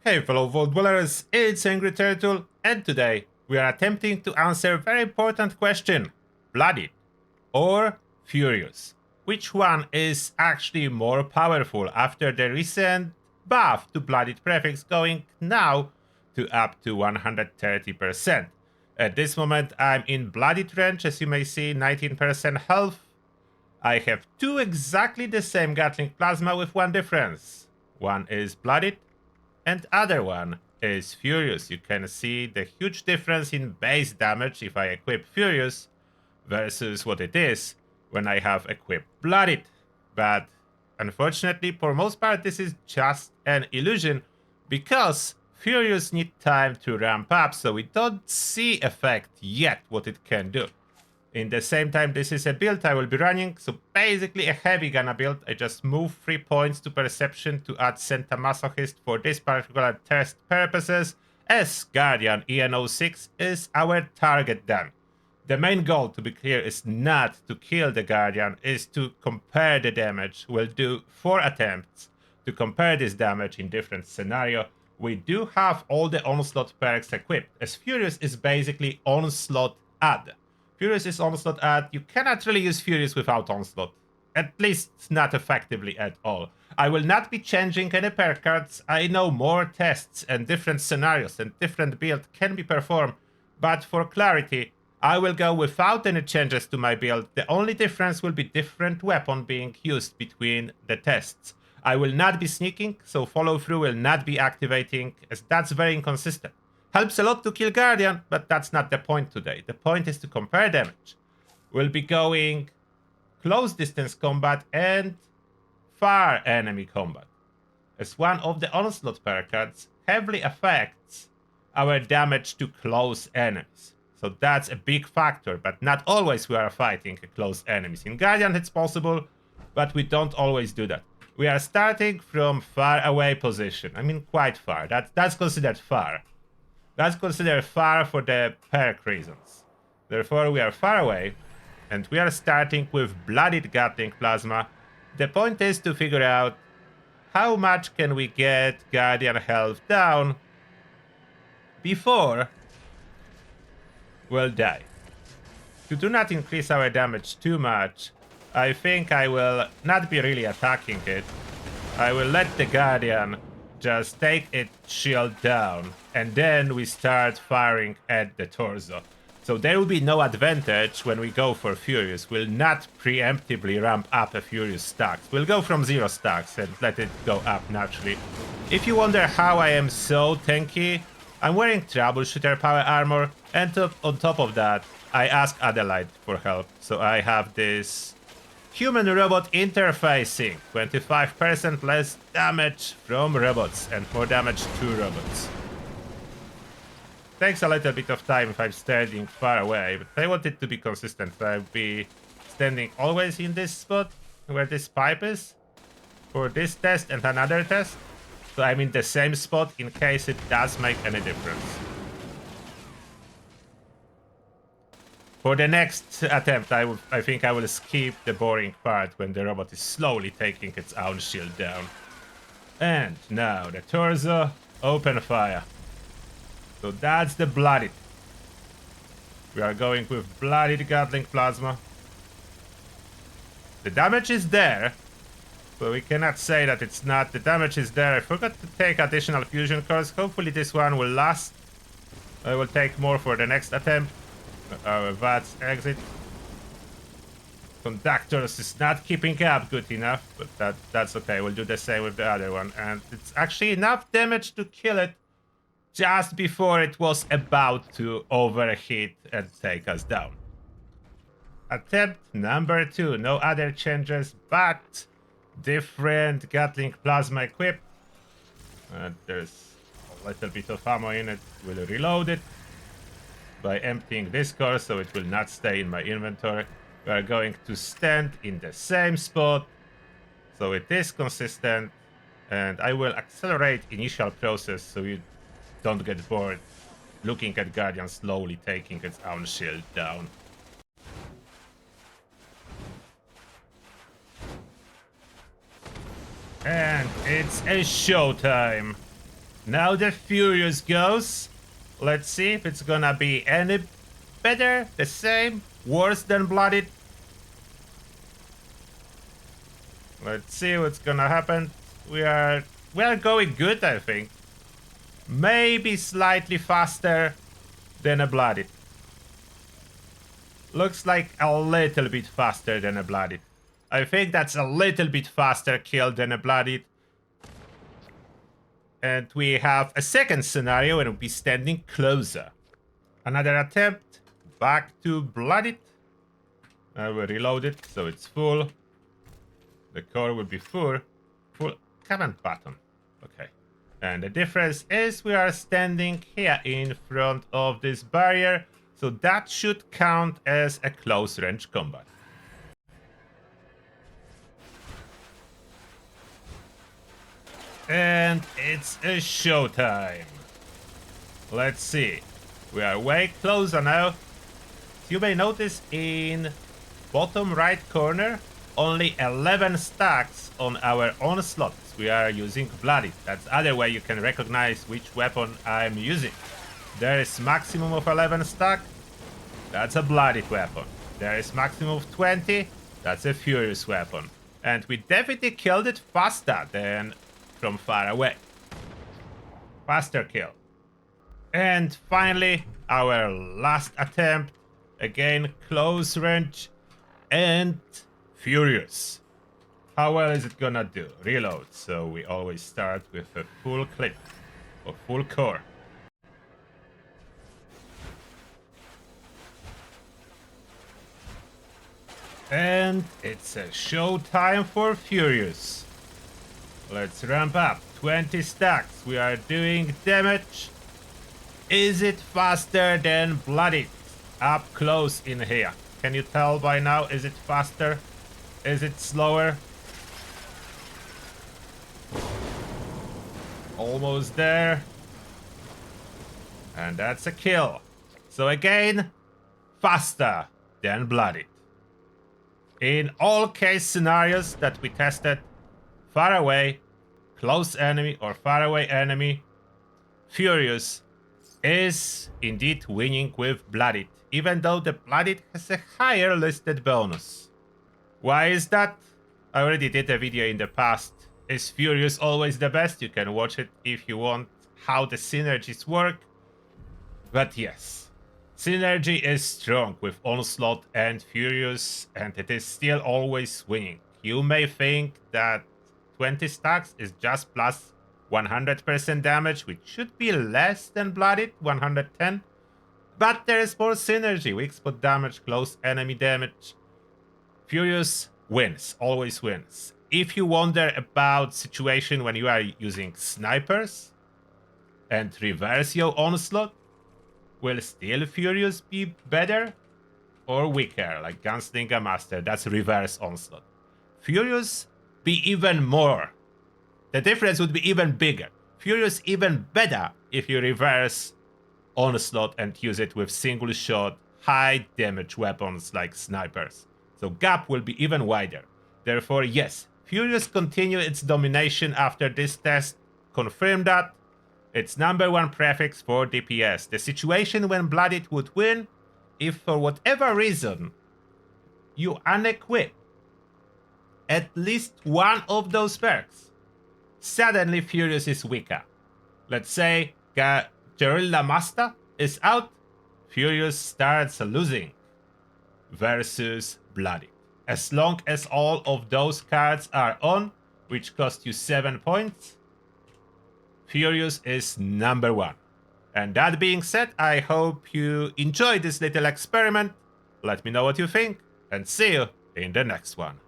Hey fellow Vault Dwellers, it's Angry Turtle, and today we are attempting to answer a very important question. Bloodied or Furious? Which one is actually more powerful after the recent buff to Bloodied prefix going now to up to 130%? At this moment I'm in Bloodied range, as you may see, 19% health. I have two exactly the same Gatling Plasma with one difference. One is Bloodied and other one is Furious. You can see the huge difference in base damage if I equip Furious versus what it is when I have equipped Bloodied. But unfortunately, for most part, this is just an illusion because Furious need time to ramp up, so we don't see effect yet what it can do. In the same time, this is a build I will be running, so basically a heavy gunner build. I just move 3 points to perception to add Santa Masochist for this particular test purposes, as Guardian EN06 is our target done. The main goal, to be clear, is not to kill the Guardian, is to compare the damage. We'll do 4 attempts to compare this damage in different scenario. We do have all the Onslaught perks equipped, as Furious is basically Onslaught add. Furious is Onslaught add. You cannot really use Furious without Onslaught. At least not effectively at all. I will not be changing any perk cards. I know more tests and different scenarios and different build can be performed. But for clarity, I will go without any changes to my build. The only difference will be different weapon being used between the tests. I will not be sneaking, so follow through will not be activating, as that's very inconsistent. Helps a lot to kill Guardian, but that's not the point today. The point is to compare damage. We'll be going close distance combat and far enemy combat, as one of the Onslaught perk cards heavily affects our damage to close enemies. So that's a big factor, but not always we are fighting close enemies. In Guardian it's possible, but we don't always do that. We are starting from far away position. I mean quite far. That's considered far. That's considered far for the perk reasons. Therefore, we are far away, and we are starting with Bloodied Gatling Plasma. The point is to figure out how much can we get Guardian health down before we'll die. To do not increase our damage too much, I think I will not be really attacking it. I will let the Guardian just take its shield down, and then we start firing at the torso. So there will be no advantage when we go for Furious. We'll not preemptively ramp up a Furious stacks. We'll go from 0 stacks and let it go up naturally. If you wonder how I am so tanky, I'm wearing Troubleshooter power armor, and on top of that, I ask Adelaide for help. So I have this human-robot interfacing, 25% less damage from robots and more damage to robots. Takes a little bit of time if I'm standing far away, but I want it to be consistent. I'll be standing always in this spot where this pipe is for this test and another test. So I'm in the same spot in case it does make any difference. For the next attempt, I think I will skip the boring part when the robot is slowly taking its own shield down. And now the torso, open fire. So that's the Bloodied. We are going with Bloodied Gatling Plasma. The damage is there, so we cannot say that it's not. The damage is there. I forgot to take additional fusion cores. Hopefully this one will last. I will take more for the next attempt. Our VATS exit. Conductors is not keeping up good enough, but that's okay. We'll do the same with the other one. And it's actually enough damage to kill it just before it was about to overheat and take us down. Attempt number 2. No other changes, but different Gatling Plasma equipped. There's a little bit of ammo in it. We'll reload it by emptying this core, so it will not stay in my inventory. We are going to stand in the same spot, so it is consistent, and I will accelerate initial process so you don't get bored looking at Guardian slowly taking its own shield down. And it's a showtime. Now the Furious goes. Let's see if it's gonna be any better, the same, worse than Bloodied. Let's see what's gonna happen. We are going good, I think. Maybe slightly faster than a Bloodied. Looks like a little bit faster than a Bloodied. I think that's a little bit faster kill than a Bloodied. And we have a second scenario and we'll be standing closer. Another attempt. Back to Bloodied. I will reload it so it's full. The core will be full. Command button. Okay. And the difference is we are standing here in front of this barrier. So that should count as a close range combat. And it's a showtime. Let's see. We are way closer now. You may notice in bottom right corner, only 11 stacks on our onslaughts. We are using Bloodied. That's the other way you can recognize which weapon I'm using. There is maximum of 11 stack. That's a Bloodied weapon. There is maximum of 20. That's a Furious weapon. And we definitely killed it faster than from far away. Faster kill. And finally, our last attempt. Again, close range and Furious. How well is it gonna do? Reload. So we always start with a full clip or full core. And it's a show time for Furious. Let's ramp up. 20 stacks. We are doing damage. Is it faster than Bloodied? Up close in here. Can you tell by now? Is it faster? Is it slower? Almost there. And that's a kill. So again, faster than Bloodied. In all case scenarios that we tested, far away, close enemy or far away enemy, Furious is indeed winning with Bloodied, even though the Bloodied has a higher listed bonus. Why is that? I already did a video in the past. Is Furious always the best? You can watch it if you want how the synergies work. But yes, synergy is strong with Onslaught and Furious, and it is still always winning. You may think that 20 stacks is just plus 100% damage, which should be less than Bloodied, 110. But there is more synergy, weak spot damage, close enemy damage. Furious wins, always wins. If you wonder about situation when you are using snipers and reverse your onslaught, will still Furious be better or weaker, like Gunslinger Master? That's reverse onslaught. Furious be even more. The difference would be even bigger. Furious even better if you reverse onslaught and use it with single shot, high damage weapons like snipers. So gap will be even wider. Therefore, yes, Furious continue its domination after this test. Confirm that. It's #1 prefix for DPS. The situation when Bloodied would win, if for whatever reason you unequip at least one of those perks, suddenly Furious is weaker. Let's say Guerrilla Master is out, Furious starts losing versus Bloodied. As long as all of those cards are on, which cost you 7 points, Furious is #1. And that being said, I hope you enjoyed this little experiment. Let me know what you think, and see you in the next one.